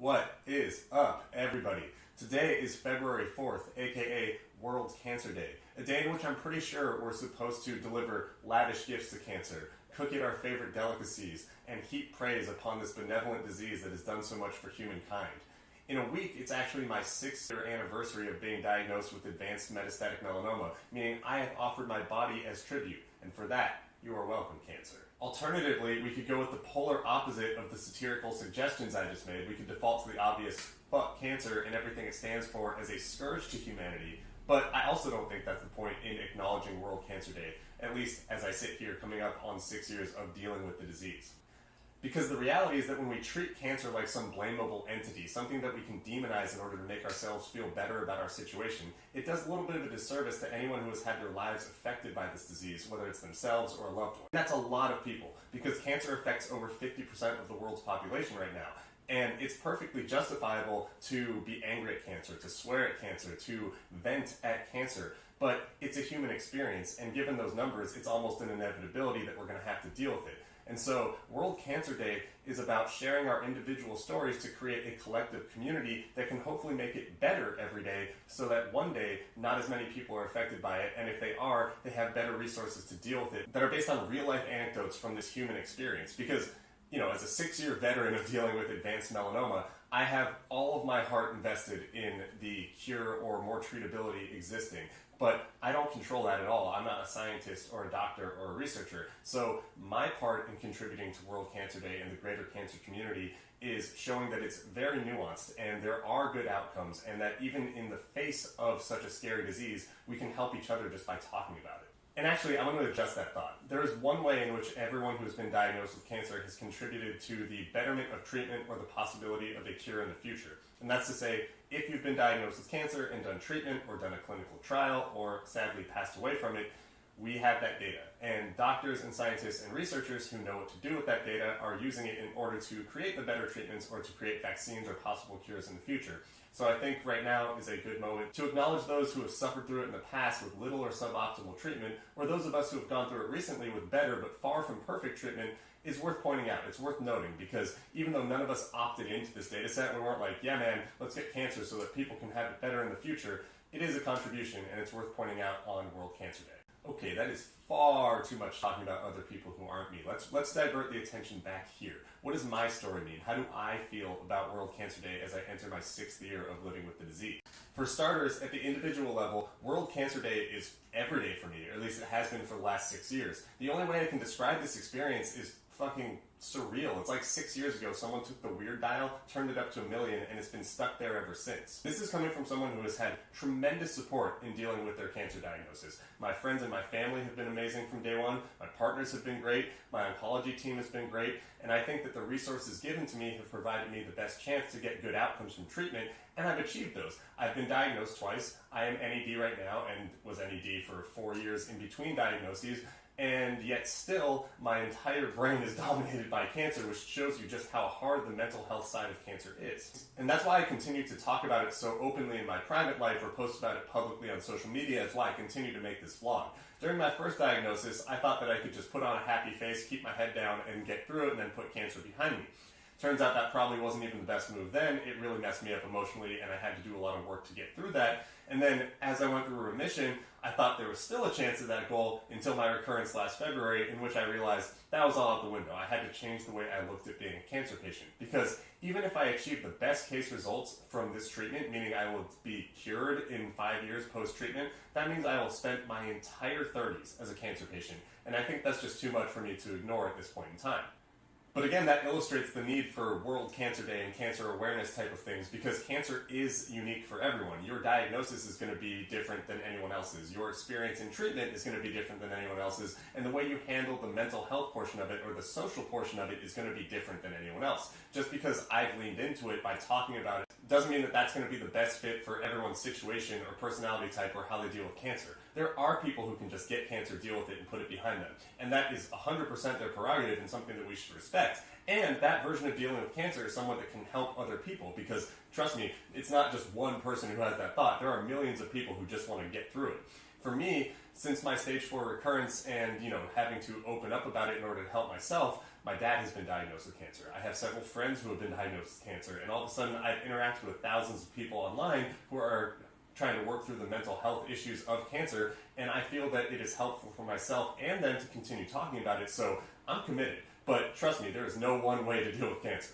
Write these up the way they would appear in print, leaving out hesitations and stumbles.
What is up, everybody? Today is February 4th, aka World Cancer Day, a day in which I'm pretty sure we're supposed to deliver lavish gifts to cancer, cook it our favorite delicacies, and heap praise upon this benevolent disease that has done so much for humankind. In a week, it's actually my 6th-year anniversary of being diagnosed with advanced metastatic melanoma, meaning I have offered my body as tribute, and for that, you are welcome, cancer. Alternatively, we could go with the polar opposite of the satirical suggestions I just made. We could default to the obvious fuck cancer and everything it stands for as a scourge to humanity, but I also don't think that's the point in acknowledging World Cancer Day, at least as I sit here coming up on 6 years of dealing with the disease. Because the reality is that when we treat cancer like some blamable entity, something that we can demonize in order to make ourselves feel better about our situation, it does a little bit of a disservice to anyone who has had their lives affected by this disease, whether it's themselves or a loved one. That's a lot of people, because cancer affects over 50% of the world's population right now. And it's perfectly justifiable to be angry at cancer, to swear at cancer, to vent at cancer. But it's a human experience, and given those numbers, it's almost an inevitability that we're going to have to deal with it. And so, World Cancer Day is about sharing our individual stories to create a collective community that can hopefully make it better every day so that one day, not as many people are affected by it, and if they are, they have better resources to deal with it that are based on real-life anecdotes from this human experience. Because, you know, as a 6-year veteran of dealing with advanced melanoma, I have all of my heart invested in the cure or more treatability existing. But I don't control that at all. I'm not a scientist or a doctor or a researcher. So my part in contributing to World Cancer Day and the greater cancer community is showing that it's very nuanced and there are good outcomes, and that even in the face of such a scary disease, we can help each other just by talking about it. And actually, I'm going to adjust that thought. There is one way in which everyone who has been diagnosed with cancer has contributed to the betterment of treatment or the possibility of a cure in the future. And that's to say, if you've been diagnosed with cancer and done treatment or done a clinical trial or sadly passed away from it, we have that data. And doctors and scientists and researchers who know what to do with that data are using it in order to create the better treatments or to create vaccines or possible cures in the future. So I think right now is a good moment to acknowledge those who have suffered through it in the past with little or suboptimal treatment, or those of us who have gone through it recently with better but far from perfect treatment. Is worth pointing out. It's worth noting, because even though none of us opted into this data set, we weren't like, yeah man, let's get cancer so that people can have it better in the future, it is a contribution and it's worth pointing out on World Cancer Day. Okay, that is far too much talking about other people who aren't me. Let's divert the attention back here. What does my story mean? How do I feel about World Cancer Day as I enter my 6th year of living with the disease? For starters, at the individual level, World Cancer Day is every day for me, or at least it has been for the last 6 years. The only way I can describe this experience is fucking surreal. It's like 6 years ago someone took the weird dial, turned it up to 1 million, and it's been stuck there ever since. This is coming from someone who has had tremendous support in dealing with their cancer diagnosis. My friends and my family have been amazing from day one, my partners have been great, my oncology team has been great, and I think that the resources given to me have provided me the best chance to get good outcomes from treatment, and I've achieved those. I've been diagnosed twice. I am NED right now, and was NED for 4 years in between diagnoses, and yet still, my entire brain is dominated by cancer, which shows you just how hard the mental health side of cancer is. And that's why I continue to talk about it so openly in my private life or post about it publicly on social media. It's why I continue to make this vlog. During my first diagnosis, I thought that I could just put on a happy face, keep my head down, and get through it, and then put cancer behind me. Turns out that probably wasn't even the best move then. It really messed me up emotionally, and I had to do a lot of work to get through that. And then, as I went through remission, I thought there was still a chance of that goal until my recurrence last February, in which I realized that was all out the window. I had to change the way I looked at being a cancer patient. Because even if I achieve the best case results from this treatment, meaning I will be cured in 5 years post-treatment, that means I will spend my entire 30s as a cancer patient. And I think that's just too much for me to ignore at this point in time. But again, that illustrates the need for World Cancer Day and cancer awareness type of things, because cancer is unique for everyone. Your diagnosis is going to be different than anyone else's. Your experience in treatment is going to be different than anyone else's. And the way you handle the mental health portion of it or the social portion of it is going to be different than anyone else. Just because I've leaned into it by talking about it doesn't mean that that's going to be the best fit for everyone's situation or personality type or how they deal with cancer. There are people who can just get cancer, deal with it, and put it behind them. And that is 100% their prerogative and something that we should respect. And that version of dealing with cancer is someone that can help other people, because, trust me, it's not just one person who has that thought. There are millions of people who just want to get through it. For me, since my stage 4 recurrence and, having to open up about it in order to help myself, My dad has been diagnosed with cancer. I have several friends who have been diagnosed with cancer, and all of a sudden I've interacted with thousands of people online who are trying to work through the mental health issues of cancer, and I feel that it is helpful for myself and them to continue talking about it, so I'm committed. But trust me, there is no one way to deal with cancer.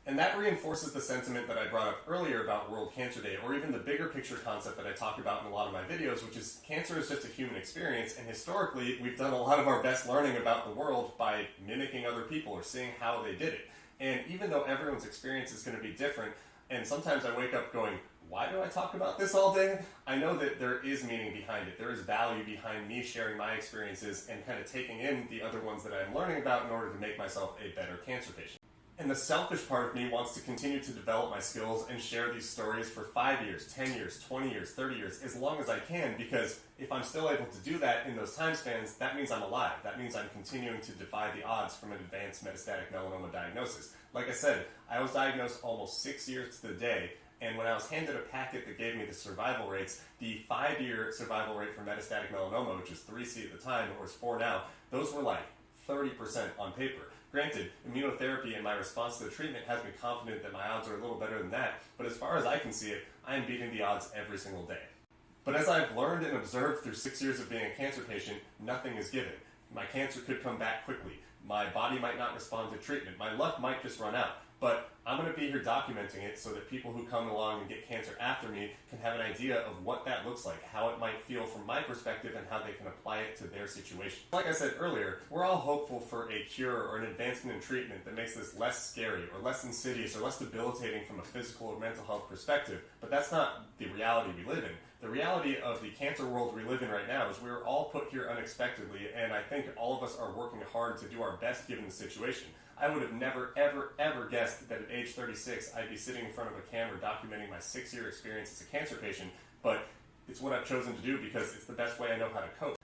And that reinforces the sentiment that I brought up earlier about World Cancer Day, or even the bigger picture concept that I talk about in a lot of my videos, which is cancer is just a human experience, and historically we've done a lot of our best learning about the world by mimicking other people or seeing how they did it. And even though everyone's experience is going to be different, and sometimes I wake up going, why do I talk about this all day? I know that there is meaning behind it. There is value behind me sharing my experiences and kind of taking in the other ones that I'm learning about in order to make myself a better cancer patient. And the selfish part of me wants to continue to develop my skills and share these stories for 5 years, 10 years, 20 years, 30 years, as long as I can, because if I'm still able to do that in those time spans, that means I'm alive. That means I'm continuing to defy the odds from an advanced metastatic melanoma diagnosis. Like I said, I was diagnosed almost 6 years to the day, and when I was handed a packet that gave me the survival rates, the 5-year survival rate for metastatic melanoma, which is 3C at the time, or is 4 now, those were like 30% on paper. Granted, immunotherapy and my response to the treatment has me confident that my odds are a little better than that, but as far as I can see it, I am beating the odds every single day. But as I've learned and observed through 6 years of being a cancer patient, nothing is given. My cancer could come back quickly. My body might not respond to treatment. My luck might just run out. But I'm going to be here documenting it so that people who come along and get cancer after me can have an idea of what that looks like, how it might feel from my perspective, and how they can apply it to their situation. Like I said earlier, we're all hopeful for a cure or an advancement in treatment that makes this less scary or less insidious or less debilitating from a physical or mental health perspective, but that's not the reality we live in. The reality of the cancer world we live in right now is we're all put here unexpectedly, and I think all of us are working hard to do our best given the situation. I would have never, ever, ever guessed that at age 36 I'd be sitting in front of a camera documenting my 6-year experience as a cancer patient, but it's what I've chosen to do because it's the best way I know how to cope.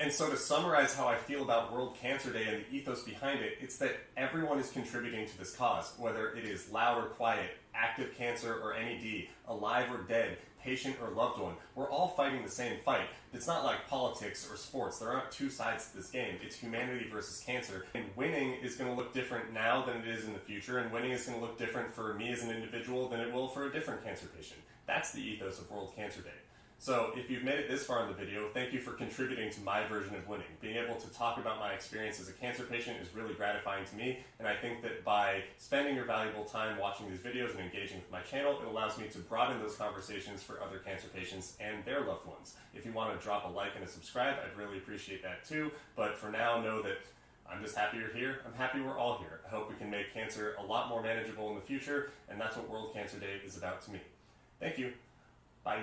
And so to summarize how I feel about World Cancer Day and the ethos behind it, it's that everyone is contributing to this cause, whether it is loud or quiet, active cancer or NED, alive or dead, patient or loved one. We're all fighting the same fight. It's not like politics or sports. There aren't two sides to this game. It's humanity versus cancer. And winning is going to look different now than it is in the future, and winning is going to look different for me as an individual than it will for a different cancer patient. That's the ethos of World Cancer Day. So if you've made it this far in the video, thank you for contributing to my version of winning. Being able to talk about my experience as a cancer patient is really gratifying to me, and I think that by spending your valuable time watching these videos and engaging with my channel, it allows me to broaden those conversations for other cancer patients and their loved ones. If you want to drop a like and a subscribe, I'd really appreciate that too, but for now, know that I'm just happy you're here. I'm happy we're all here. I hope we can make cancer a lot more manageable in the future, and that's what World Cancer Day is about to me. Thank you. Bye.